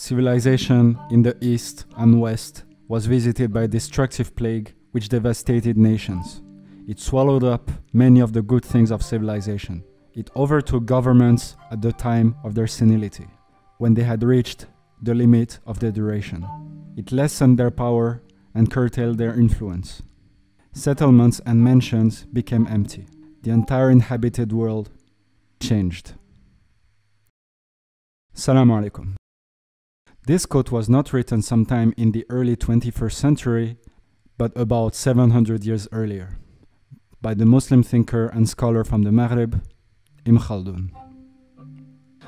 civilization in the east and west was visited by a destructive plague which devastated nations. It swallowed up many of the good things of civilization. It overtook governments at the time of their senility, when they had reached the limit of their duration. It lessened their power and curtailed their influence. Settlements and mansions became empty. The entire inhabited world changed. Assalamu alaikum. This quote was not written sometime in the early 21st century, but about 700 years earlier, by the Muslim thinker and scholar from the Maghrib, Ibn Khaldun.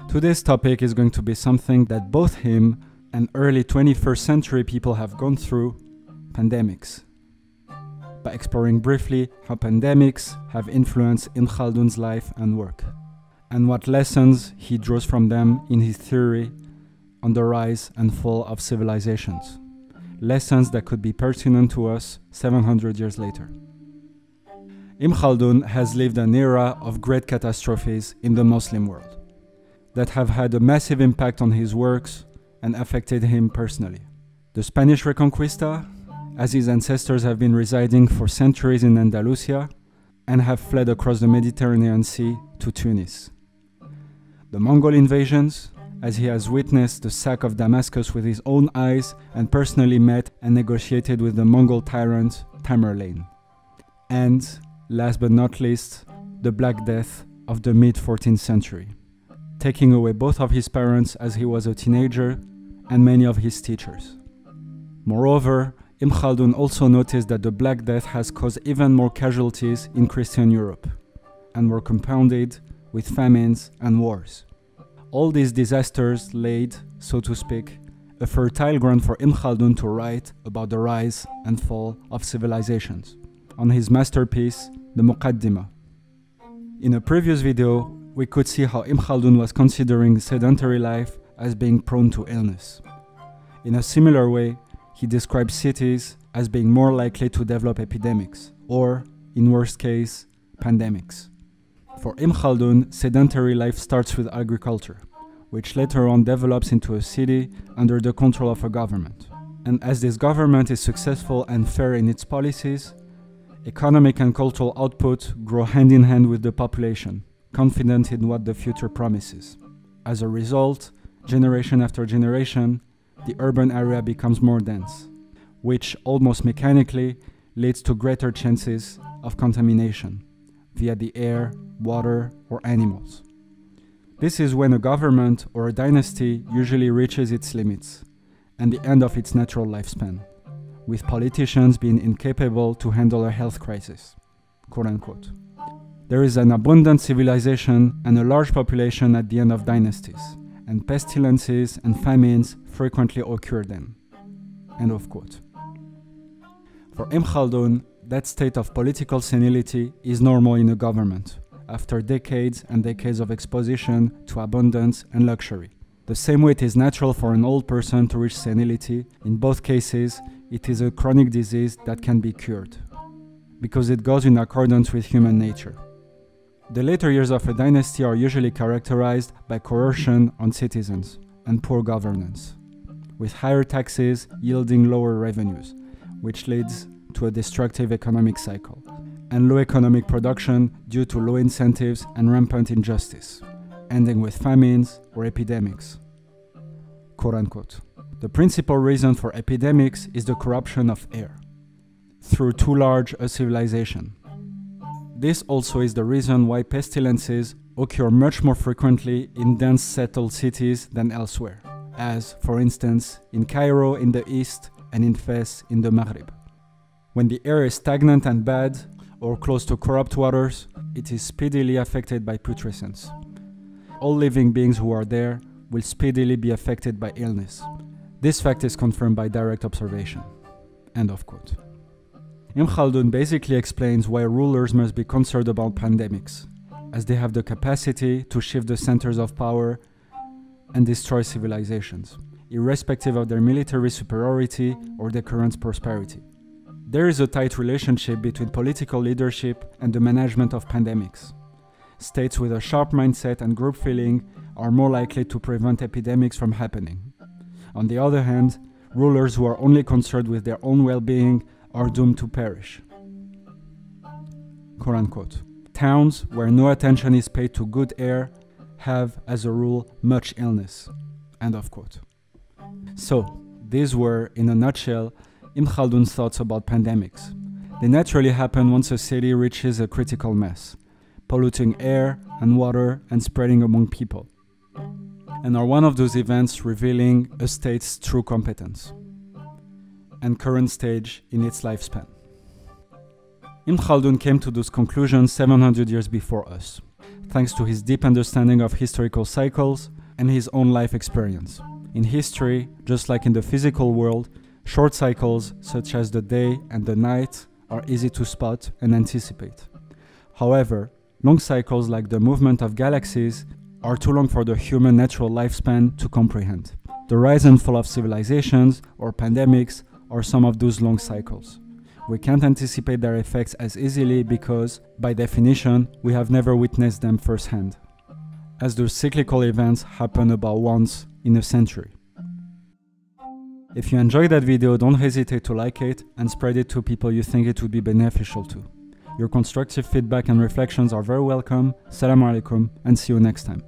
Today's topic is going to be something that both him and early 21st century people have gone through: pandemics. By exploring briefly how pandemics have influenced Ibn Khaldun's life and work, and what lessons he draws from them in his theory on the rise and fall of civilizations. Lessons that could be pertinent to us 700 years later. Ibn Khaldun has lived an era of great catastrophes in the Muslim world that have had a massive impact on his works and affected him personally. The Spanish Reconquista, as his ancestors have been residing for centuries in Andalusia and have fled across the Mediterranean Sea to Tunis. The Mongol invasions, as he has witnessed the sack of Damascus with his own eyes and personally met and negotiated with the Mongol tyrant Tamerlane. And, last but not least, the Black Death of the mid-14th century, taking away both of his parents as he was a teenager and many of his teachers. Moreover, Ibn Khaldun also noticed that the Black Death has caused even more casualties in Christian Europe, and were compounded with famines and wars. All these disasters laid, so to speak, a fertile ground for Ibn Khaldun to write about the rise and fall of civilizations on his masterpiece, the Muqaddimah. In a previous video, we could see how Ibn Khaldun was considering sedentary life as being prone to illness. In a similar way, he describes cities as being more likely to develop epidemics, or, in worst case, pandemics. For Ibn Khaldun, sedentary life starts with agriculture, which later on develops into a city under the control of a government. And as this government is successful and fair in its policies, economic and cultural output grow hand in hand with the population, confident in what the future promises. As a result, generation after generation, the urban area becomes more dense, which almost mechanically leads to greater chances of contamination via the air, water, or animals. This is when a government or a dynasty usually reaches its limits and the end of its natural lifespan, with politicians being incapable to handle a health crisis, quote unquote. There is an abundant civilization and a large population at the end of dynasties, and pestilences and famines frequently occur then, end of quote. For Ibn Khaldun, that state of political senility is normal in a government, after decades and decades of exposition to abundance and luxury. The same way it is natural for an old person to reach senility, in both cases, it is a chronic disease that can be cured, because it goes in accordance with human nature. The later years of a dynasty are usually characterized by coercion on citizens and poor governance, with higher taxes yielding lower revenues, which leads to a destructive economic cycle, and low economic production due to low incentives and rampant injustice, ending with famines or epidemics, quote unquote. The principal reason for epidemics is the corruption of air, through too large a civilization. This also is the reason why pestilences occur much more frequently in dense settled cities than elsewhere, as, for instance, in Cairo in the east and in Fez in the Maghrib. When the air is stagnant and bad, or close to corrupt waters, it is speedily affected by putrescence. All living beings who are there will speedily be affected by illness. This fact is confirmed by direct observation. End of quote. Ibn Khaldun basically explains why rulers must be concerned about pandemics, as they have the capacity to shift the centers of power and destroy civilizations, irrespective of their military superiority or their current prosperity. There is a tight relationship between political leadership and the management of pandemics. States with a sharp mindset and group feeling are more likely to prevent epidemics from happening, On the other hand, rulers who are only concerned with their own well-being are doomed to perish. Quote unquote. Towns where no attention is paid to good air have, as a rule, much illness. End of quote. So, these were, in a nutshell, Ibn Khaldun's thoughts about pandemics. They naturally happen once a city reaches a critical mass, polluting air and water and spreading among people, and are one of those events revealing a state's true competence and current stage in its lifespan. Ibn Khaldun came to those conclusions 700 years before us, thanks to his deep understanding of historical cycles and his own life experience. In history, just like in the physical world, short cycles such as the day and the night are easy to spot and anticipate. However, long cycles like the movement of galaxies are too long for the human natural lifespan to comprehend. The rise and fall of civilizations or pandemics are some of those long cycles. We can't anticipate their effects as easily because, by definition, we have never witnessed them firsthand, as those cyclical events happen about once in a century. If you enjoyed that video, don't hesitate to like it and spread it to people you think it would be beneficial to. Your constructive feedback and reflections are very welcome. Assalamu alaikum and see you next time.